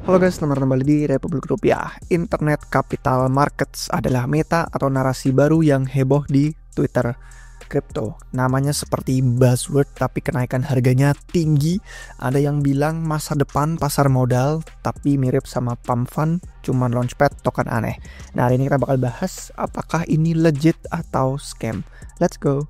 Halo guys, selamat datang kembali di Republik Rupiah. Internet Capital Markets adalah meta atau narasi baru yang heboh di Twitter kripto. Namanya seperti buzzword tapi kenaikan harganya tinggi. Ada yang bilang masa depan pasar modal tapi mirip sama pump fund, cuman launchpad token aneh. Nah, hari ini kita bakal bahas apakah ini legit atau scam. Let's go.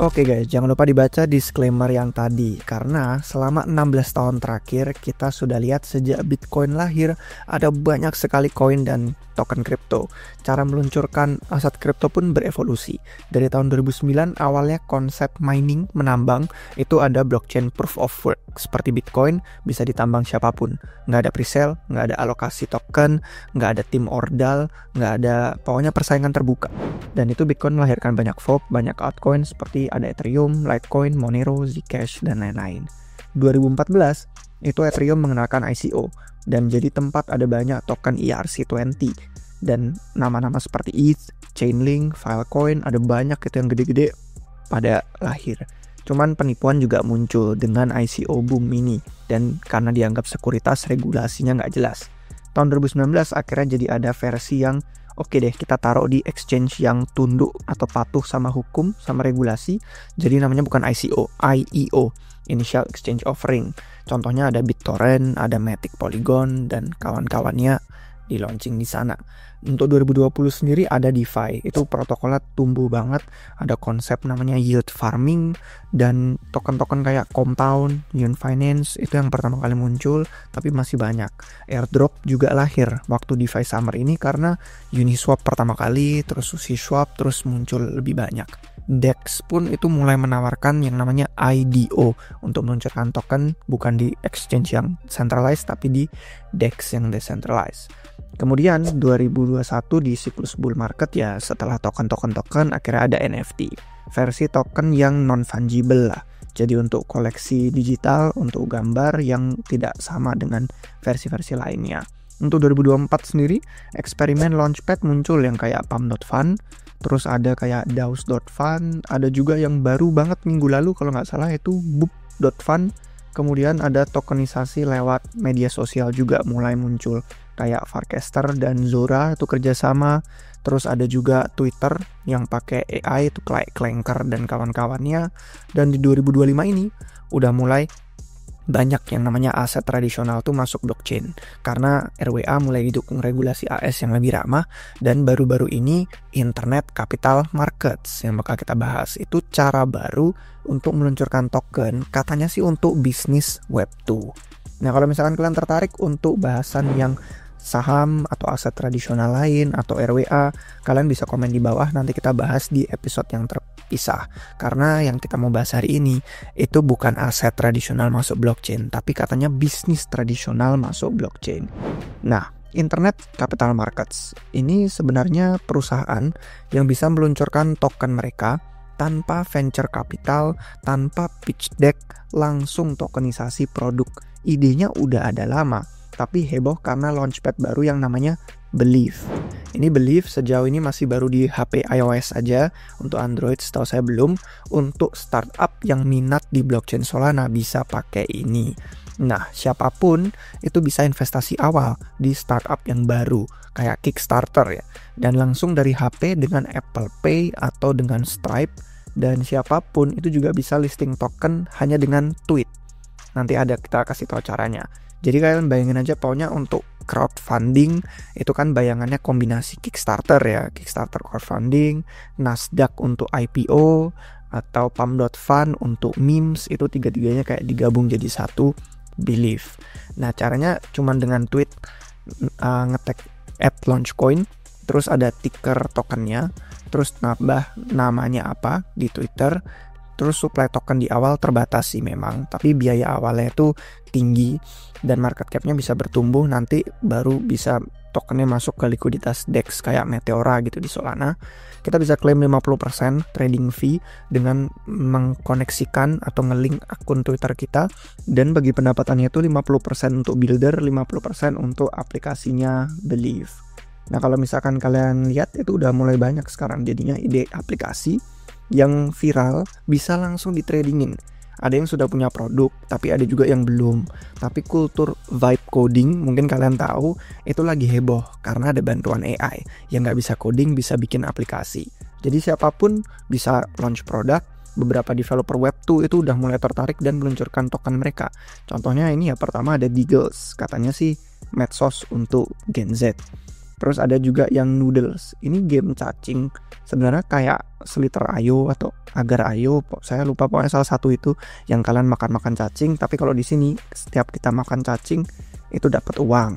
Oke guys, jangan lupa dibaca disclaimer yang tadi, karena selama 16 tahun terakhir kita sudah lihat sejak Bitcoin lahir ada banyak sekali koin dan token kripto. Cara meluncurkan aset kripto pun berevolusi. Dari tahun 2009 awalnya konsep mining menambang itu ada blockchain proof of work seperti Bitcoin bisa ditambang siapapun. Nggak ada presale, nggak ada alokasi token, nggak ada tim ordal, nggak ada, pokoknya persaingan terbuka. Dan itu Bitcoin melahirkan banyak fork, banyak altcoin seperti ada Ethereum, Litecoin, Monero, Zcash, dan lain-lain. 2014, itu Ethereum mengenalkan ICO, dan jadi tempat ada banyak token ERC20. Dan nama-nama seperti ETH, Chainlink, Filecoin, ada banyak itu yang gede-gede pada lahir. Cuman penipuan juga muncul dengan ICO boom ini, dan karena dianggap sekuritas regulasinya nggak jelas. Tahun 2019 akhirnya jadi ada versi yang oke deh, kita taruh di exchange yang tunduk atau patuh sama hukum, sama regulasi. Jadi namanya bukan ICO, IEO, Initial Exchange Offering. Contohnya ada BitTorrent, ada Matic Polygon, dan kawan-kawannya di launching di sana. Untuk 2020 sendiri ada DeFi, itu protokolnya tumbuh banget. Ada konsep namanya yield farming, dan token-token kayak Compound, Yearn Finance, itu yang pertama kali muncul, tapi masih banyak. Airdrop juga lahir waktu DeFi Summer ini karena Uniswap pertama kali, terus SushiSwap, terus muncul lebih banyak. DEX pun itu mulai menawarkan yang namanya IDO untuk meluncurkan token bukan di exchange yang centralized tapi di DEX yang decentralized. Kemudian 2021 di siklus bull market ya, setelah token akhirnya ada NFT, versi token yang non fungible lah. Jadi untuk koleksi digital, untuk gambar yang tidak sama dengan versi-versi lainnya. Untuk 2024 sendiri, eksperimen launchpad muncul yang kayak pump.fund, terus ada kayak daus.fund, ada juga yang baru banget minggu lalu kalau nggak salah itu boop.fund. Kemudian ada tokenisasi lewat media sosial juga mulai muncul, kayak Farcaster dan Zora itu kerjasama. Terus ada juga Twitter yang pakai AI itu kayak Clanker dan kawan-kawannya. Dan di 2025 ini udah mulai banyak yang namanya aset tradisional tuh masuk blockchain karena RWA mulai didukung regulasi AS yang lebih ramah. Dan baru-baru ini Internet Capital Markets yang bakal kita bahas itu cara baru untuk meluncurkan token, katanya sih untuk bisnis Web2. Nah, kalau misalkan kalian tertarik untuk bahasan yang saham atau aset tradisional lain atau RWA, kalian bisa komen di bawah, nanti kita bahas di episode yang terpisah. Karena yang kita mau bahas hari ini itu bukan aset tradisional masuk blockchain, tapi katanya bisnis tradisional masuk blockchain. Nah, Internet Capital Markets ini sebenarnya perusahaan yang bisa meluncurkan token mereka tanpa venture capital, tanpa pitch deck, langsung tokenisasi produk. Idenya udah ada lama, tapi heboh karena launchpad baru yang namanya Believe. Ini Believe sejauh ini masih baru di HP iOS aja, untuk Android setahu saya belum. Untuk startup yang minat di blockchain Solana bisa pakai ini. Nah, siapapun itu bisa investasi awal di startup yang baru, kayak Kickstarter ya. Dan langsung dari HP dengan Apple Pay atau dengan Stripe. Dan siapapun itu juga bisa listing token hanya dengan tweet. Nanti ada kita kasih tahu caranya. Jadi kalian bayangin aja, pokoknya untuk crowdfunding itu kan bayangannya kombinasi Kickstarter ya, Kickstarter crowdfunding, Nasdaq untuk IPO, atau pump.fund untuk memes, itu tiga-tiganya kayak digabung jadi satu Believe. Nah, caranya cuman dengan tweet, ngetek @launchcoin, terus ada ticker tokennya, terus nambah namanya apa di Twitter, Terus supply token di awal terbatas sih memang, tapi biaya awalnya itu tinggi dan market cap-nya bisa bertumbuh nanti baru bisa tokennya masuk ke likuiditas DEX kayak Meteora gitu di Solana. Kita bisa klaim 50% trading fee dengan mengkoneksikan atau ngelink akun Twitter kita, dan bagi pendapatannya itu 50% untuk builder, 50% untuk aplikasinya Believe. Nah, kalau misalkan kalian lihat itu udah mulai banyak sekarang jadinya ide aplikasi yang viral bisa langsung di tradingin. Ada yang sudah punya produk, tapi ada juga yang belum. Tapi kultur vibe coding, mungkin kalian tahu, itu lagi heboh karena ada bantuan AI yang nggak bisa coding, bisa bikin aplikasi. Jadi siapapun bisa launch produk. Beberapa developer Web2 itu udah mulai tertarik dan meluncurkan token mereka. Contohnya ini ya, pertama ada Deagles, katanya sih medsos untuk Gen Z. Terus ada juga yang Noodles, ini game cacing, sebenarnya kayak Slither.io atau Agar.io, saya lupa, pokoknya salah satu itu yang kalian makan-makan cacing, tapi kalau di sini setiap kita makan cacing itu dapat uang.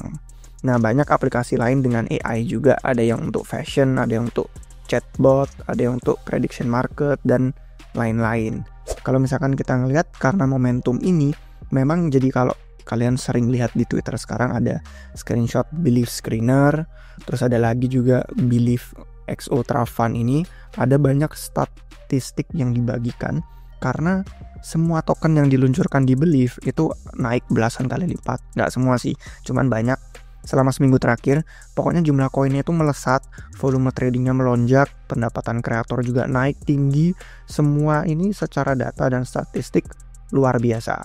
Nah, banyak aplikasi lain dengan AI juga, ada yang untuk fashion, ada yang untuk chatbot, ada yang untuk prediction market dan lain-lain. Kalau misalkan kita ngelihat karena momentum ini, memang jadi kalau kalian sering lihat di Twitter sekarang ada screenshot Believe Screener, terus ada lagi juga Believe X Ultra Fund ini, ada banyak statistik yang dibagikan karena semua token yang diluncurkan di Believe itu naik belasan kali lipat. Nggak semua sih, cuman banyak. Selama seminggu terakhir, pokoknya jumlah koinnya itu melesat, volume tradingnya melonjak, pendapatan kreator juga naik tinggi. Semua ini secara data dan statistik luar biasa.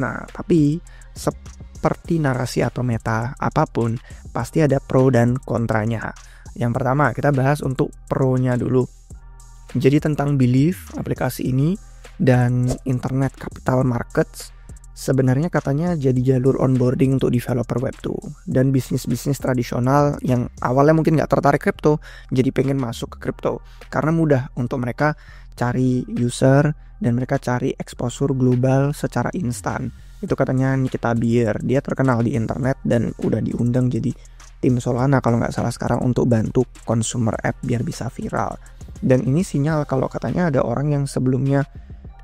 Nah, tapi seperti narasi atau meta apapun, pasti ada pro dan kontranya. Yang pertama, kita bahas untuk pro-nya dulu. Jadi tentang Believe, aplikasi ini, dan Internet Capital Markets, sebenarnya katanya jadi jalur onboarding untuk developer Web2. Dan bisnis-bisnis tradisional yang awalnya mungkin nggak tertarik kripto, jadi pengen masuk ke kripto. Karena mudah untuk mereka cari user, dan mereka cari exposure global secara instan. Itu katanya Nikita Beer, dia terkenal di internet dan udah diundang jadi tim Solana kalau nggak salah sekarang untuk bantu consumer app biar bisa viral. Dan ini sinyal kalau katanya ada orang yang sebelumnya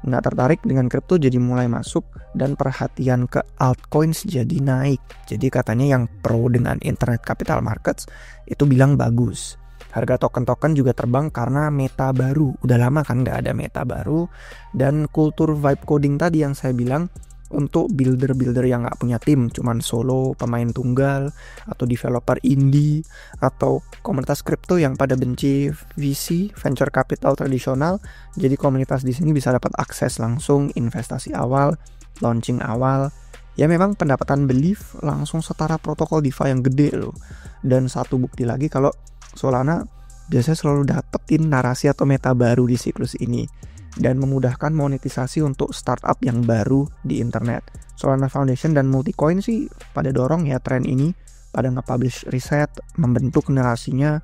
nggak tertarik dengan kripto jadi mulai masuk, dan perhatian ke altcoins jadi naik. Jadi katanya yang pro dengan internet capital markets itu bilang bagus. Harga token-token juga terbang karena meta baru. Udah lama kan nggak ada meta baru. Dan kultur vibe coding tadi yang saya bilang, untuk builder-builder yang nggak punya tim, cuman solo, pemain tunggal, atau developer indie, atau komunitas kripto yang pada benci VC, venture capital tradisional. Jadi komunitas di sini bisa dapat akses langsung, investasi awal, launching awal. Ya memang pendapatan Believe langsung setara protokol DeFi yang gede loh. Dan satu bukti lagi kalau Solana biasanya selalu dapetin narasi atau meta baru di siklus ini, dan memudahkan monetisasi untuk startup yang baru di internet. Solana Foundation dan Multicoin sih pada dorong ya tren ini, pada nge-publish riset, membentuk narasinya.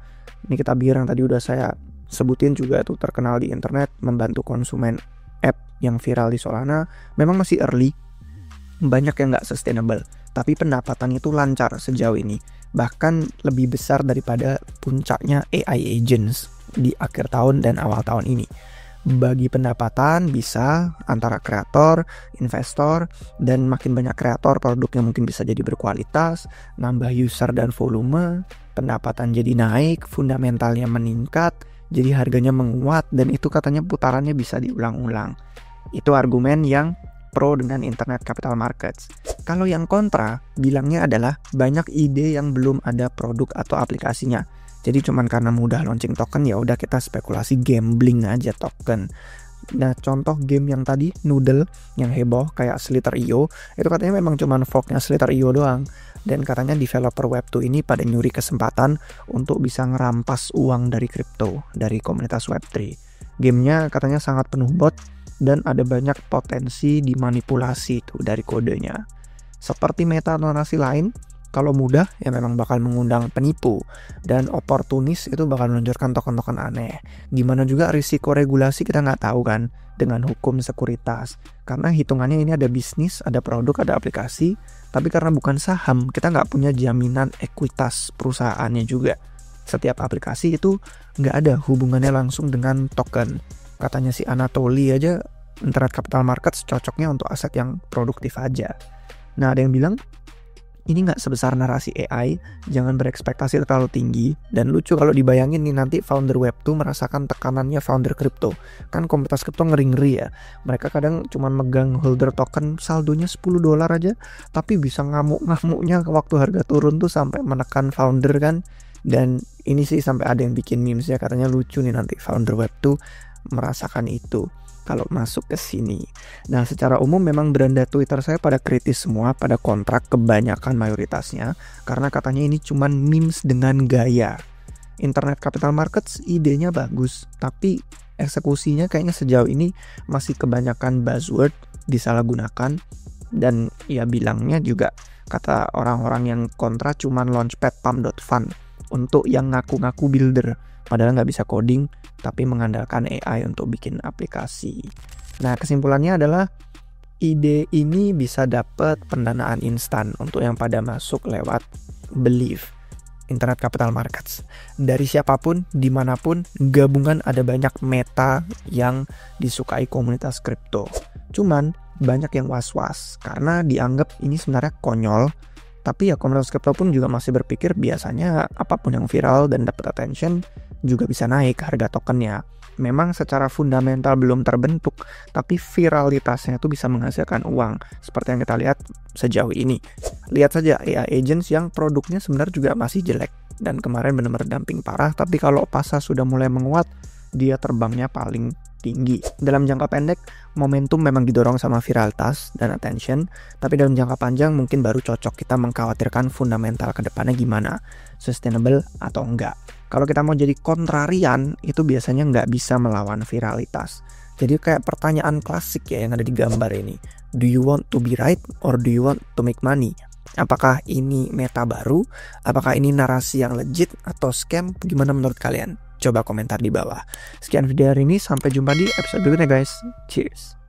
Ini kita biar yang tadi udah saya sebutin juga itu terkenal di internet, membantu konsumen app yang viral di Solana. Memang masih early, banyak yang nggak sustainable, tapi pendapatan itu lancar sejauh ini. Bahkan lebih besar daripada puncaknya AI agents di akhir tahun dan awal tahun ini. Bagi pendapatan bisa antara kreator, investor, dan makin banyak kreator produknya mungkin bisa jadi berkualitas, nambah user dan volume, pendapatan jadi naik, fundamentalnya meningkat, jadi harganya menguat, dan itu katanya putarannya bisa diulang-ulang. Itu argumen yang pro dengan internet capital markets. Kalau yang kontra, bilangnya adalah banyak ide yang belum ada produk atau aplikasinya. Jadi cuman karena mudah launching token ya udah kita spekulasi gambling aja token. Nah, contoh game yang tadi Noodle yang heboh kayak Slither.io, itu katanya memang cuman forknya Slither.io doang. Dan katanya developer Web2 ini pada nyuri kesempatan untuk bisa ngerampas uang dari kripto, dari komunitas Web3. Gamenya katanya sangat penuh bot dan ada banyak potensi dimanipulasi tuh dari kodenya. Seperti meta narasi lain, kalau mudah ya memang bakal mengundang penipu, dan oportunis itu bakal meluncurkan token-token aneh. Gimana juga risiko regulasi kita nggak tahu kan dengan hukum sekuritas. Karena hitungannya ini ada bisnis, ada produk, ada aplikasi, tapi karena bukan saham kita nggak punya jaminan ekuitas perusahaannya juga. Setiap aplikasi itu nggak ada hubungannya langsung dengan token. Katanya si Anatoly aja Internet capital markets cocoknya untuk aset yang produktif aja. Nah, ada yang bilang ini nggak sebesar narasi AI, jangan berekspektasi terlalu tinggi. Dan lucu kalau dibayangin nih nanti founder Web2 merasakan tekanannya founder kripto. Kan komunitas kripto ngeri-ngeri ya. Mereka kadang cuma megang holder token saldonya $10 aja, tapi bisa ngamuk-ngamuknya waktu harga turun tuh sampai menekan founder kan. Dan ini sih sampai ada yang bikin memes ya, katanya lucu nih nanti founder Web2 merasakan itu kalau masuk ke sini. Nah, secara umum memang beranda Twitter saya pada kritis semua pada kontrak kebanyakan mayoritasnya, karena katanya ini cuman memes dengan gaya. Internet capital markets idenya bagus, tapi eksekusinya kayaknya sejauh ini masih kebanyakan buzzword, disalahgunakan, dan ya bilangnya juga kata orang-orang yang kontra cuman launchpad pump.fun untuk yang ngaku-ngaku builder, padahal nggak bisa coding tapi mengandalkan AI untuk bikin aplikasi. Nah, kesimpulannya adalah ide ini bisa dapat pendanaan instan untuk yang pada masuk lewat Believe Internet Capital Markets. Dari siapapun, dimanapun, gabungan ada banyak meta yang disukai komunitas kripto. Cuman banyak yang was-was karena dianggap ini sebenarnya konyol. Tapi ya komunitas kripto pun juga masih berpikir biasanya apapun yang viral dan dapat attention juga bisa naik harga tokennya. Memang secara fundamental belum terbentuk, tapi viralitasnya itu bisa menghasilkan uang. Seperti yang kita lihat sejauh ini. Lihat saja AI agents yang produknya sebenarnya juga masih jelek. Dan kemarin benar-benar dumping parah, tapi kalau pasar sudah mulai menguat, dia terbangnya paling tinggi. Dalam jangka pendek, momentum memang didorong sama viralitas dan attention, tapi dalam jangka panjang mungkin baru cocok kita mengkhawatirkan fundamental ke depannya gimana, sustainable atau enggak. Kalau kita mau jadi kontrarian, itu biasanya nggak bisa melawan viralitas. Jadi kayak pertanyaan klasik ya yang ada di gambar ini. Do you want to be right or do you want to make money? Apakah ini meta baru? Apakah ini narasi yang legit atau scam? Gimana menurut kalian? Coba komentar di bawah. Sekian video hari ini, sampai jumpa di episode berikutnya guys. Cheers.